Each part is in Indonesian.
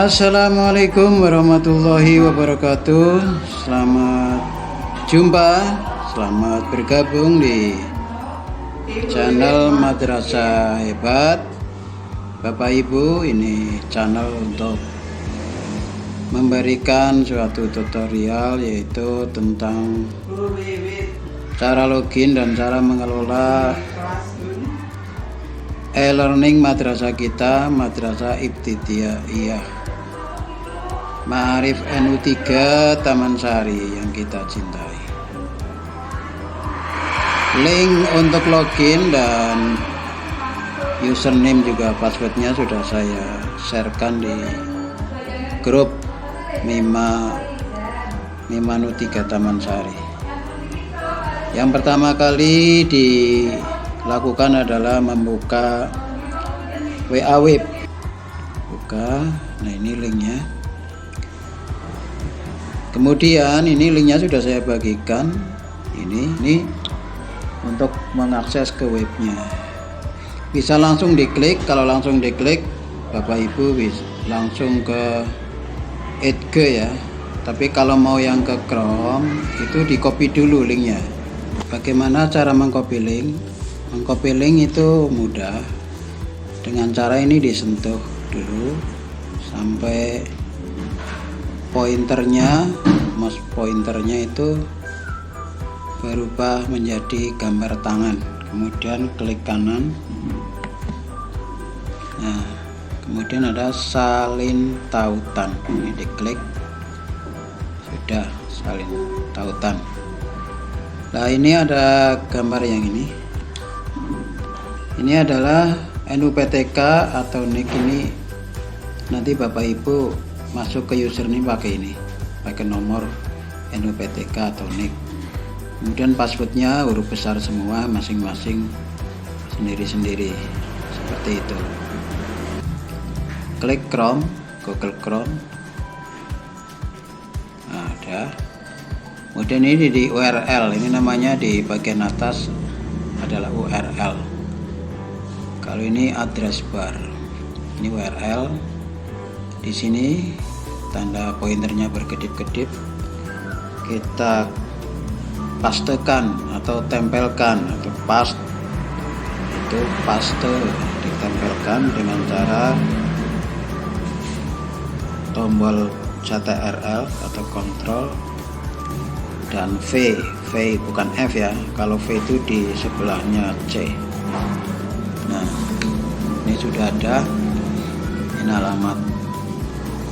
Assalamualaikum warahmatullahi wabarakatuh. Selamat jumpa, selamat bergabung di channel Madrasah Hebat. Bapak Ibu, ini channel untuk memberikan suatu tutorial, yaitu tentang cara login dan cara mengelola e-learning madrasah kita, Madrasah Ibtidaiyah Ma'arif NU3 Taman Sari yang kita cintai. Link untuk login dan username juga passwordnya sudah saya sharekan di grup Mima NU3 Taman Sari. Yang pertama kali dilakukan adalah membuka WA Web. Buka, nah ini linknya. Kemudian ini linknya sudah saya bagikan. Ini untuk mengakses ke webnya. Bisa langsung diklik. Kalau langsung diklik, Bapak Ibu bisa langsung ke Edge ya. Tapi kalau mau yang ke Chrome, itu di copy dulu linknya. Bagaimana cara mengcopy link? Mengcopy link itu mudah. Dengan cara ini disentuh dulu sampai pointernya, mouse pointernya itu berubah menjadi gambar tangan. Kemudian klik kanan. Nah, kemudian ada salin tautan. Ini diklik. Sudah salin tautan. Nah, ini ada gambar yang ini. Ini adalah NUPTK atau NIK. Ini nanti Bapak Ibu masuk ke username pakai ini, pakai nomor NUPTK atau NIK. Kemudian passwordnya huruf besar semua, masing-masing sendiri-sendiri seperti itu. Klik Chrome, Google Chrome. Nah, ada. Kemudian ini di URL, ini namanya di bagian atas adalah URL. Kalau ini address bar, ini URL. Di sini tanda pointernya berkedip-kedip, kita pastekan atau tempelkan atau paste, itu paste ditempelkan dengan cara tombol CTRL atau Ctrl dan V bukan F ya, kalau V itu di sebelahnya C. Nah, ini sudah ada, ini alamat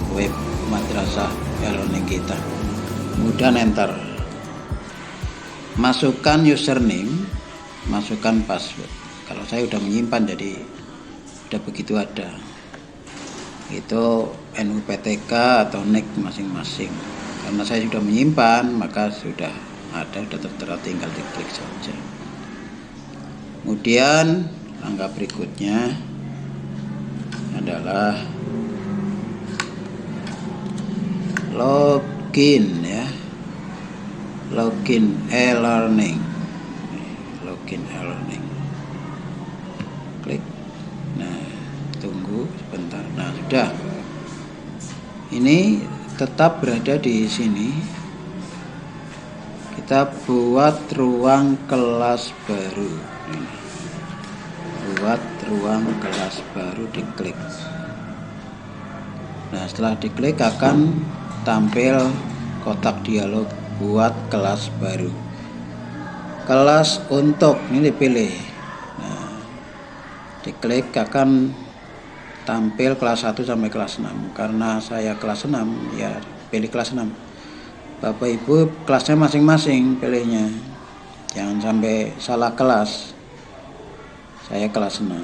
web madrasah e-learning kita. Kemudian enter, masukkan username, masukkan password. Kalau saya udah menyimpan, jadi udah begitu ada. Itu NUPTK atau NIK masing-masing. Karena saya sudah menyimpan, maka sudah ada, sudah tertera, tinggal diklik saja. Kemudian langkah berikutnya adalah login ya, login e-learning, login e-learning. Klik. Nah, tunggu sebentar. Nah, sudah. Ini tetap berada di sini. Kita buat ruang kelas baru. Buat ruang kelas baru, diklik. Nah, setelah diklik akan tampil kotak dialog buat kelas baru. Kelas untuk, ini dipilih. Nah, diklik akan tampil kelas 1 sampai kelas 6. Karena saya kelas 6, ya pilih kelas 6. Bapak Ibu kelasnya masing-masing pilihnya. Jangan sampai salah kelas. Saya kelas 6.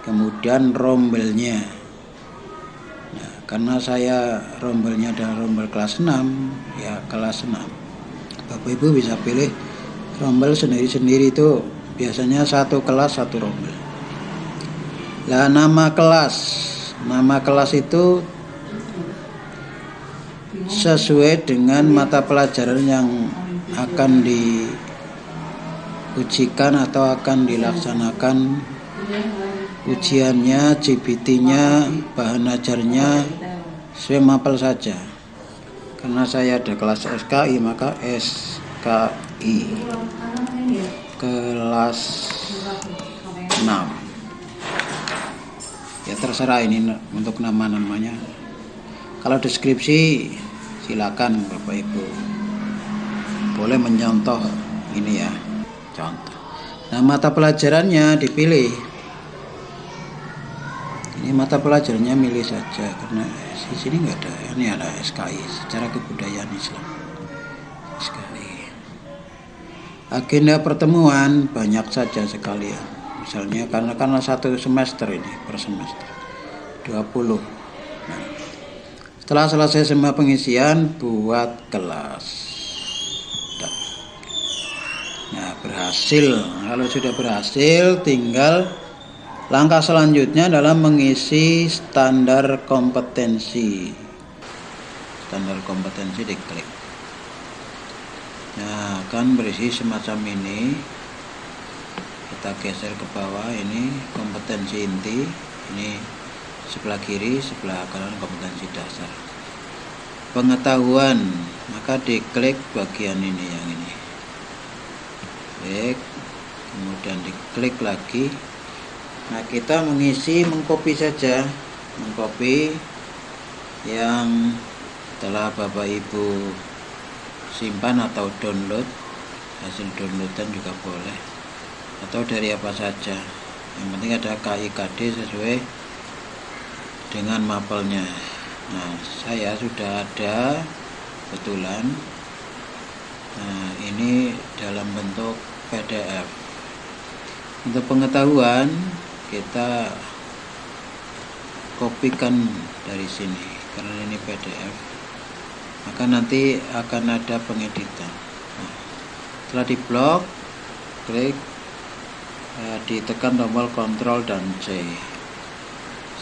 Kemudian rombelnya. Nah, karena saya rombelnya adalah rombel kelas 6, ya kelas 6. Bapak Ibu bisa pilih rombel sendiri-sendiri, itu biasanya satu kelas satu rombel. Nah, nama kelas itu sesuai dengan mata pelajaran yang akan diujikan atau akan dilaksanakan ujiannya, CBT-nya, bahan ajarnya, sesuai mapel saja. Karena saya ada kelas SKI, maka SKI kelas 6. Ya terserah ini untuk nama-namanya. Kalau deskripsi silakan Bapak Ibu boleh menyontoh ini ya, contoh. Nah, mata pelajarannya dipilih. Ini mata pelajarannya milih saja karena di sini nggak ada. Ini ada SKI, secara kebudayaan Islam. SKI. Agenda pertemuan banyak saja sekali ya. Misalnya karena satu semester ini per semester 20. Nah, setelah selesai semua pengisian buat kelas. Nah, berhasil. Kalau sudah berhasil, tinggal langkah selanjutnya adalah mengisi standar kompetensi. Standar kompetensi diklik. Nah, akan berisi semacam ini. Kita geser ke bawah, ini kompetensi inti. Ini sebelah kiri, sebelah kanan kompetensi dasar. Pengetahuan, maka diklik bagian ini yang ini. Klik, kemudian diklik lagi. Nah, kita mengcopy saja, mengcopy yang telah Bapak Ibu simpan atau download, hasil downloadan juga boleh, atau dari apa saja. Yang penting ada KIKD sesuai dengan mapelnya. Nah, saya sudah ada kebetulan. Nah, ini dalam bentuk PDF. Untuk pengetahuan kita kopikan dari sini karena ini PDF, maka nanti akan ada pengeditan. Nah, setelah diblok, klik, ditekan tombol Ctrl dan C.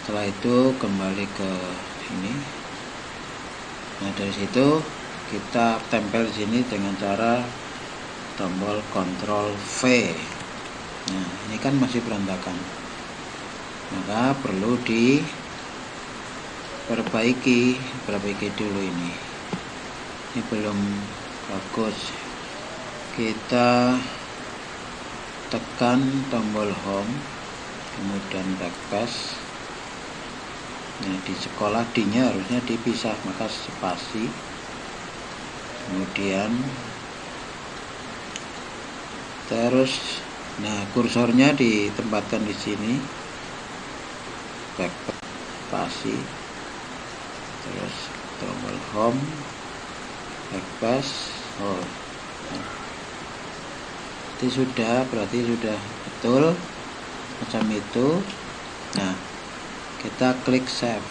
Setelah itu kembali ke sini. Nah, dari situ kita tempel di sini dengan cara tombol Ctrl V. Nah, ini kan masih berantakan, maka perlu diperbaiki dulu ini belum bagus. Kita tekan tombol home, kemudian backpass. Nah, di sekolah D-nya harusnya dipisah, maka spasi, kemudian terus, nah kursornya ditempatkan di sini, backpass, spasi, terus tombol home, backpass. Oh, itu berarti sudah betul macam itu. Nah, kita klik save,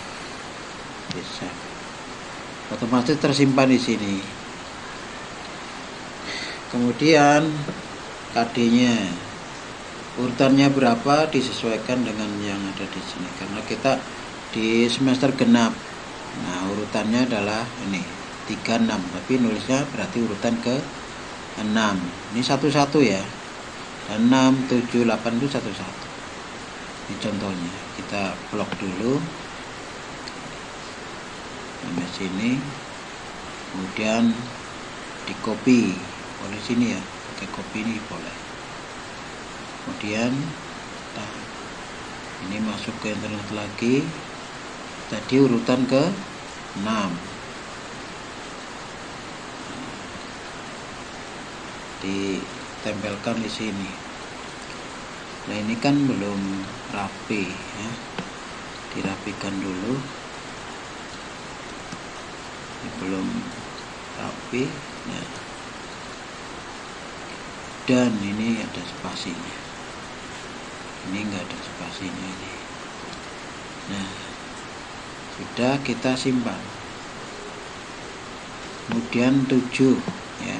otomatis tersimpan di sini. Kemudian KD-nya, urutannya berapa disesuaikan dengan yang ada di sini karena kita di semester genap. Nah, urutannya adalah ini 36, tapi nulisnya berarti urutan ke 6. Ini satu-satu ya. 6, 7, 8 itu satu-satu. Ini contohnya. Kita blok dulu sampai sini, kemudian di copy oleh sini ya, pakai copy ini boleh. Kemudian ini masuk ke internet lagi. Tadi urutan ke 6, ditempelkan di sini. Nah, ini kan belum rapi ya, dirapikan dulu. Ini belum rapi. Nah, dan ini ada spasinya, ini enggak ada spasinya ini. Nah, sudah kita simpan. Kemudian 7 ya,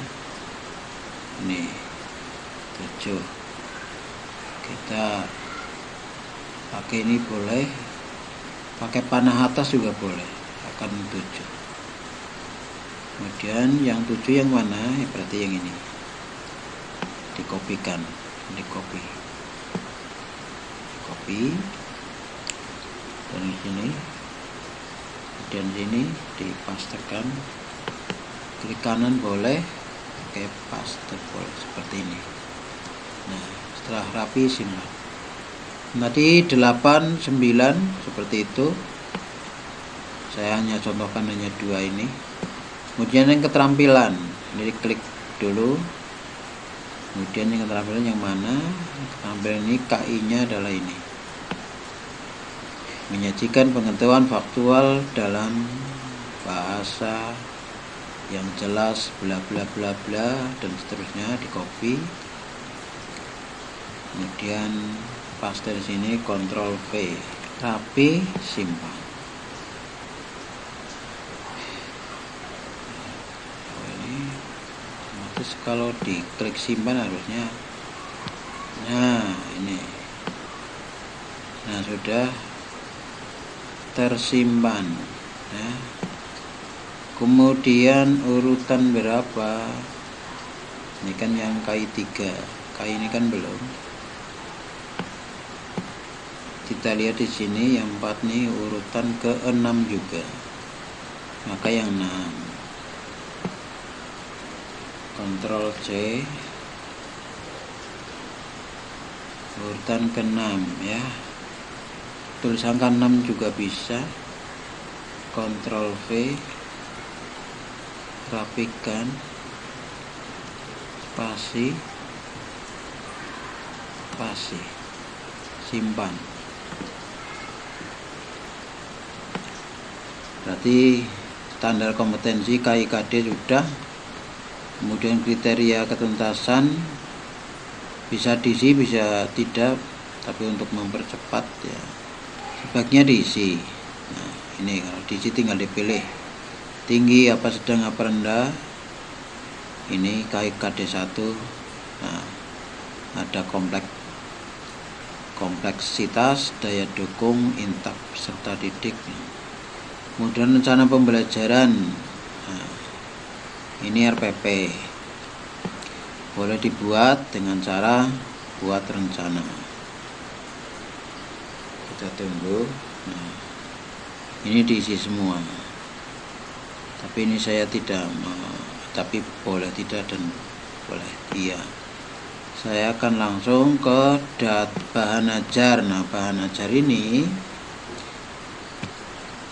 ini 7 kita pakai, ini boleh pakai panah atas juga boleh, akan 7. Kemudian yang 7 yang mana ya, berarti yang ini dikopikan, copy dan di sini kemudian sini dipastekan, klik kanan boleh, pakai paste boleh, seperti ini. Nah, setelah rapi simpan. Tadi 8, 9 seperti itu. Saya hanya contohkan hanya 2 ini. Kemudian yang keterampilan, ini klik dulu. Kemudian yang keterampilan yang mana? Keterampilan ini KI nya adalah ini, menyajikan pengetahuan faktual dalam bahasa yang jelas, bla bla bla bla dan seterusnya. Di copy, kemudian paste di sini, Ctrl V, rapi, simpan. Terus kalau diklik simpan harusnya, nah ini, nah sudah tersimpan. Nah, kemudian urutan berapa? Ini kan yang KI3, KI ini kan belum. Kita lihat di sini yang 4 nih urutan ke-6 juga, maka yang 6. Ctrl C, urutan ke-6 ya. Tulis angka 6 juga bisa. Ctrl V, rapikan, spasi, simpan. Berarti standar kompetensi KIKD sudah. Kemudian kriteria ketuntasan bisa diisi, bisa tidak, tapi untuk mempercepat ya sebaiknya diisi. Nah, ini kalau diisi tinggal dipilih tinggi apa, sedang apa, rendah. Ini KIKD 1. Nah, ada kompleksitas, daya dukung, intap, serta didik. Kemudian rencana pembelajaran. Nah, ini RPP, boleh dibuat dengan cara buat rencana. Kita tunggu. Nah, ini diisi semua, tapi ini saya tidak mau, tapi boleh tidak dan boleh iya. Saya akan langsung ke bahan ajar. Nah, bahan ajar ini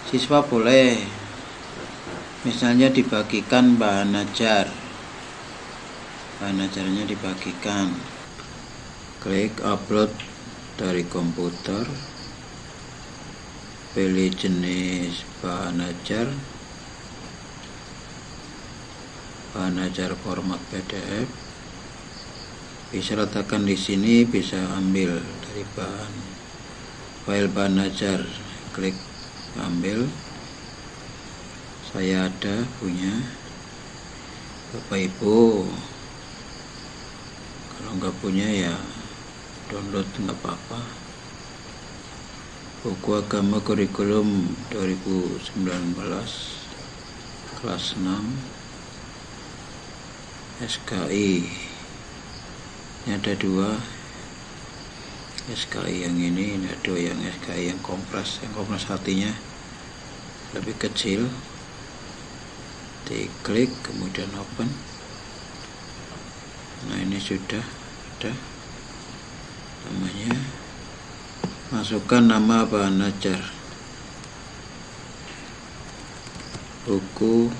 siswa boleh misalnya dibagikan bahan ajar, bahan ajarnya dibagikan, klik upload dari komputer, pilih jenis bahan ajar format PDF, bisa letakkan di sini, bisa ambil dari file bahan ajar, klik ambil. Saya ada punya, Bapak Ibu kalau nggak punya ya download, nggak apa-apa. Buku Agama Kurikulum 2019 kelas 6 SKI. Ini ada 2 SKI, yang ini ada yang SKI yang kompres hatinya lebih kecil. Diklik kemudian open. Nah, ini sudah ada namanya. Masukkan nama bahan ajar, buku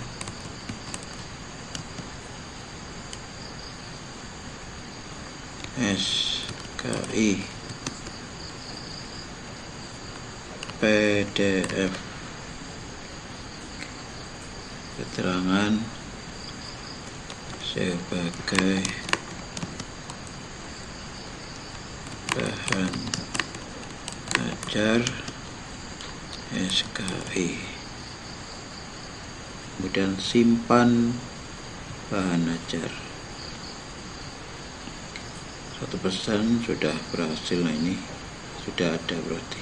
SKI PDF, keterangan sebagai bahan ajar SKI. Kemudian simpan bahan ajar. 1% sudah berhasil. Nah, ini sudah ada berarti.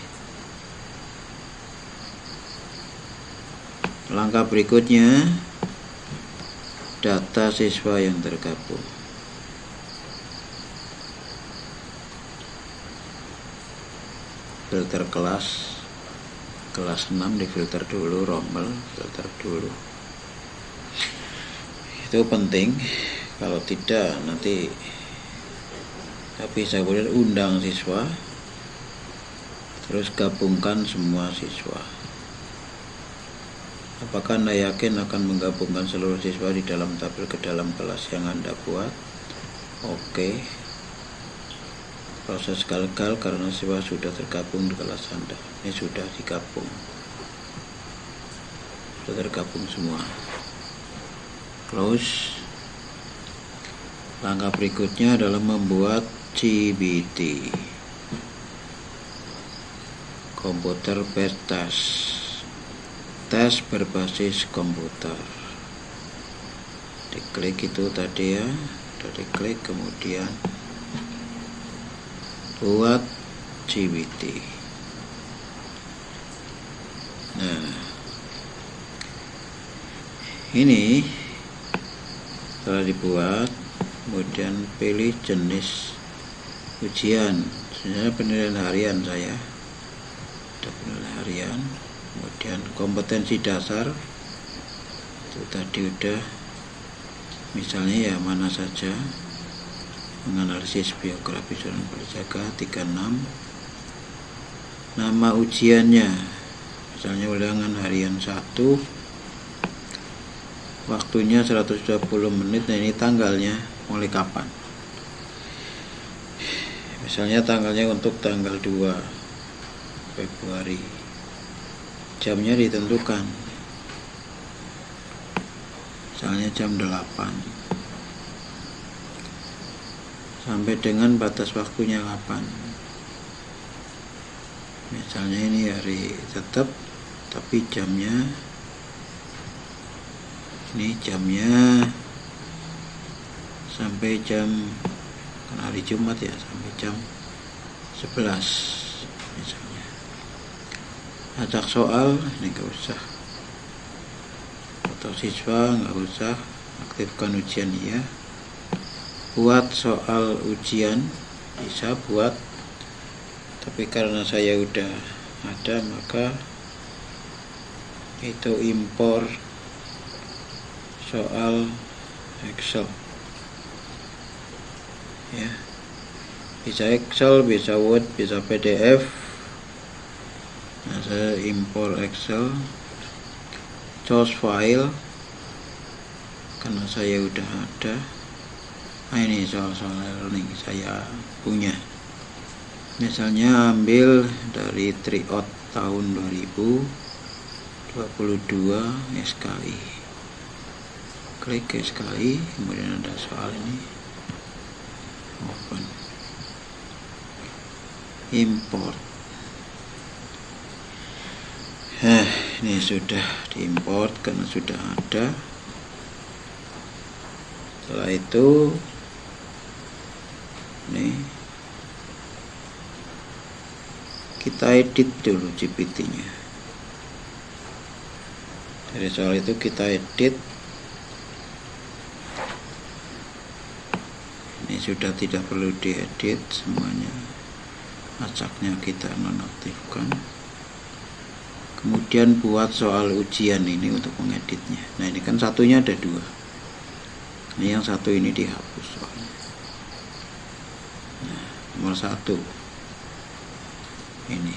Langkah berikutnya, data siswa yang tergabung. Filter kelas kelas 6 difilter dulu, rommel filter dulu. Itu penting, kalau tidak nanti bisa boleh undang siswa terus gabungkan semua siswa. Apakah Anda yakin akan menggabungkan seluruh siswa di dalam tabel ke dalam kelas yang Anda buat? Oke. Proses gagal karena siswa sudah tergabung di kelas Anda. Ini sudah digabung, sudah tergabung semua. Close. Langkah berikutnya adalah membuat CBT, Computer Based Test, tes berbasis komputer. Diklik itu tadi ya, sudah diklik, kemudian buat CBT. Nah, ini setelah dibuat, kemudian pilih jenis ujian. Sebenarnya penilaian harian saya, ada penilaian harian. Kemudian kompetensi dasar itu tadi udah, misalnya ya mana saja, menganalisis biografi seorang penjaga 36. Nama ujiannya, misalnya ulangan harian 1, waktunya 120 menit. Nah, ini tanggalnya mulai kapan, misalnya tanggalnya untuk tanggal 2 Februari, jamnya ditentukan, misalnya jam 8 sampai dengan batas waktunya kapan, misalnya ini hari tetap tapi jamnya, ini jamnya sampai jam, hari Jumat ya, sampai jam 11 misalnya. Acak soal ini nggak usah, atau siswa nggak usah, aktifkan ujian ya. Buat soal ujian bisa buat, tapi karena saya udah ada, maka itu impor soal Excel ya, bisa Excel, bisa Word, bisa PDF. Nah, saya impor Excel, source file karena saya udah ada. Nah, ini soal-soal learning saya punya, misalnya ambil dari tryout tahun 2022 SKI, klik SKI, kemudian ada soal ini, open, import. Nah, ini sudah diimport karena sudah ada. Setelah itu nih kita edit dulu GPT-nya. Dari soal itu kita edit. Ini sudah tidak perlu diedit semuanya, acaknya kita nonaktifkan. Kemudian buat soal ujian ini untuk mengeditnya. Nah, ini kan satunya ada 2. Ini yang satu ini dihapus soalnya. Nah, nomor 1 ini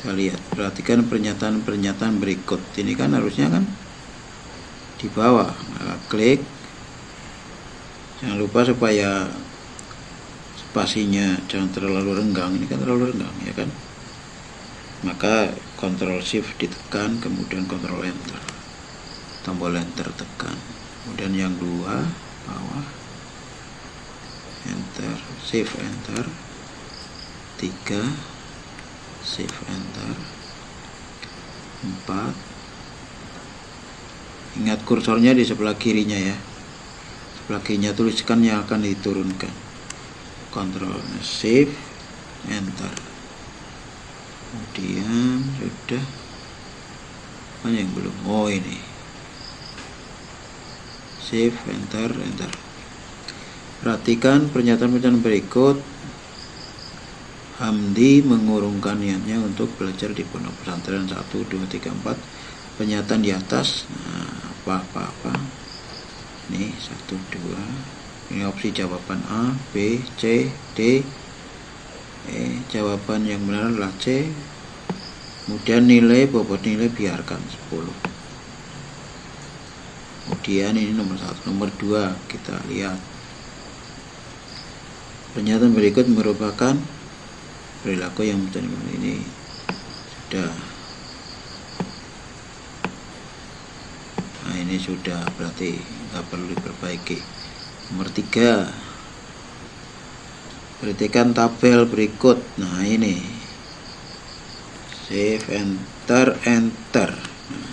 kita lihat, perhatikan pernyataan-pernyataan berikut. Ini kan harusnya kan di bawah, maka klik, jangan lupa supaya spasinya jangan terlalu renggang, ini kan terlalu renggang ya kan, maka Ctrl Shift ditekan, kemudian Ctrl Enter, tombol Enter tekan, kemudian yang 2 bawah, Enter, Shift Enter, 3 Shift Enter, 4. Ingat kursornya di sebelah kirinya ya, sebelah kirinya tuliskan yang akan diturunkan, Ctrl Shift Enter, kemudian sudah. Mana yang belum? Oh, ini Shift Enter, Enter. Perhatikan pernyataan-pernyataan berikut Hamdi mengurungkan niatnya untuk belajar di pondok pesantren 1, 2, 3, 4. Pernyataan di atas. Nah, apa. Ini 1, 2. Ini opsi jawaban A, B, C, D, E. Jawaban yang benar adalah C. Kemudian bobot nilai biarkan 10. Kemudian ini nomor 1. Nomor 2 kita lihat. Pernyataan berikut merupakan perilaku yang ini sudah. Nah, ini sudah, berarti nggak perlu diperbaiki. Nomor 3, perhatikan tabel berikut. Nah, ini save, enter. Nah,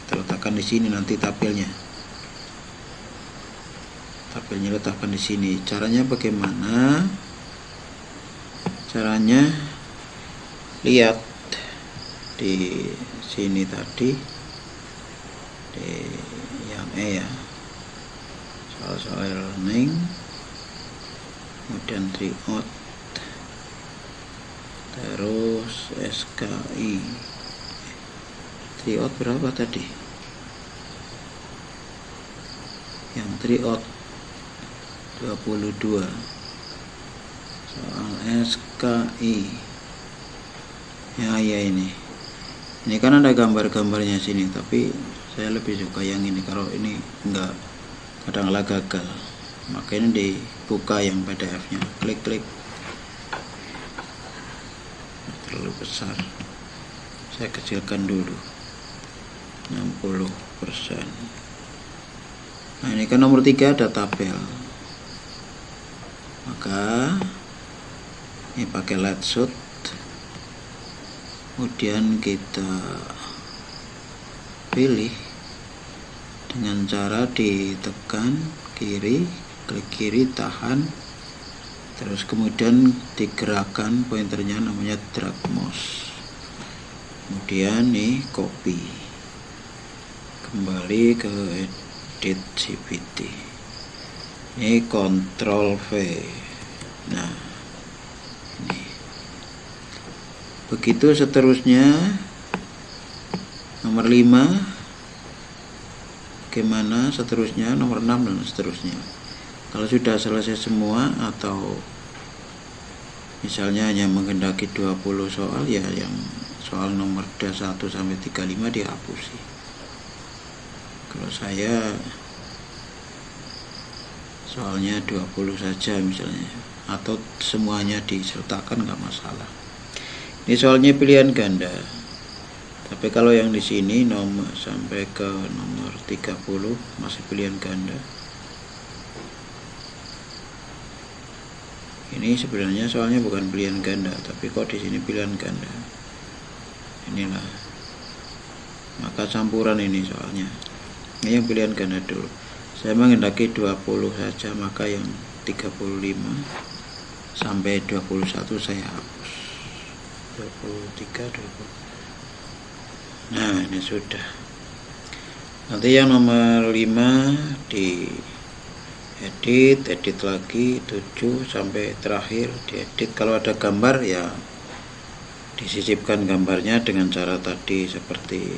kita letakkan di sini nanti tabelnya letakkan di sini. Caranya bagaimana? Caranya lihat di sini tadi, di yang E ya, soal learning, kemudian tryout, terus SKI. Tryout berapa tadi? Yang tryout 22. Soal SKI ya ini kan ada gambar-gambarnya sini, tapi saya lebih suka yang ini. Kalau ini enggak, kadang-kadang gagal, makanya dibuka yang PDF nya, klik terlalu besar, saya kecilkan dulu 60%. Nah, ini kan nomor 3 ada tabel, maka ini pakai light shoot. Kemudian kita pilih dengan cara ditekan kiri, klik kiri, tahan, terus kemudian digerakkan pointernya, namanya drag mouse. Kemudian nih copy, kembali ke edit GPT, ini Ctrl V. Nah, ini begitu seterusnya. Nomor 5 bagaimana seterusnya, nomor 6 dan seterusnya. Kalau sudah selesai semua, atau misalnya hanya menghendaki 20 soal, ya yang soal nomor 1 sampai 35 dihapusi. Kalau saya soalnya 20 saja misalnya, atau semuanya disertakan, nggak masalah. Ini soalnya pilihan ganda, tapi kalau yang di sini nomor sampai ke nomor 30 masih pilihan ganda. Ini sebenarnya soalnya bukan pilihan ganda, tapi kok di sini pilihan ganda. Inilah, maka campuran ini soalnya. Ini yang pilihan ganda dulu. Saya menghendaki 20 saja, maka yang 35 sampai 21 saya hapus. 23, 20. Nah, ini sudah. Nanti yang nomor 5 di edit lagi, 7 sampai terakhir diedit. Kalau ada gambar ya disisipkan gambarnya dengan cara tadi seperti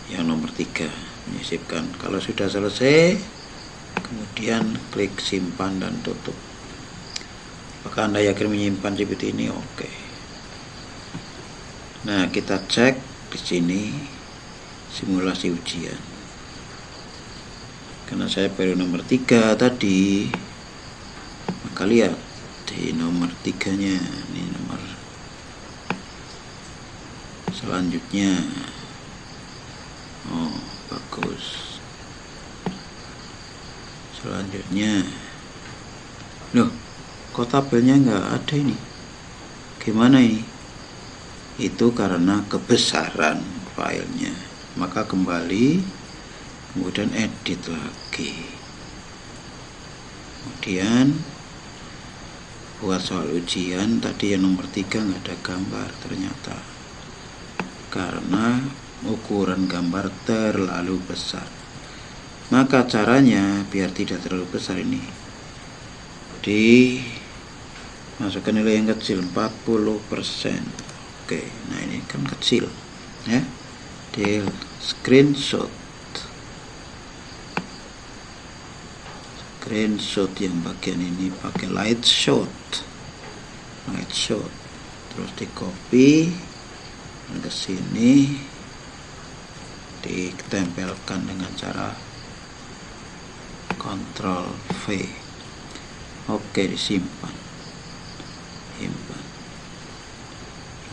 yang nomor 3, menyisipkan. Kalau sudah selesai, kemudian klik simpan dan tutup. Apakah Anda yakin menyimpan GPT ini? Oke. Nah, kita cek di sini simulasi ujian. Karena saya baru nomor 3 tadi, maka lihat di nomor 3-nya, ini nomor selanjutnya. Oh, bagus. Selanjutnya, loh, kok tabelnya nggak ada ini? Gimana ini? Itu karena kebesaran filenya. Maka kembali, kemudian edit lagi, kemudian buat soal ujian. Tadi yang nomor 3 nggak ada gambar ternyata, karena ukuran gambar terlalu besar. Maka caranya biar tidak terlalu besar, ini masukkan nilai yang kecil 40%. Oke, nah ini kan kecil ya. Di screenshot yang bagian ini pakai light shot, terus di copy ke sini, ditempelkan dengan cara Ctrl V. Oke, disimpan.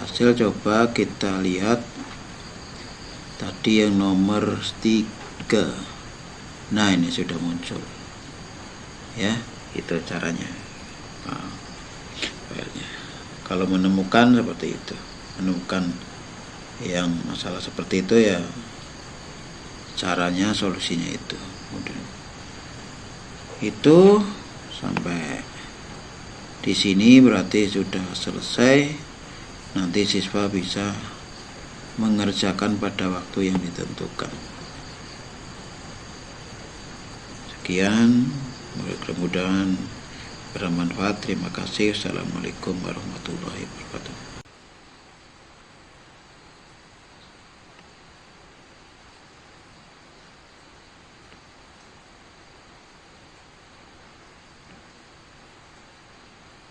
Hasil coba kita lihat tadi yang nomor 3. Nah, ini sudah muncul ya, itu caranya. Kalau menemukan seperti itu, menemukan yang masalah seperti itu ya, caranya, solusinya itu. Itu sampai di sini berarti sudah selesai. Nanti siswa bisa mengerjakan pada waktu yang ditentukan. Sekian, mudah-mudahan bermanfaat. Terima kasih. Assalamualaikum warahmatullahi wabarakatuh.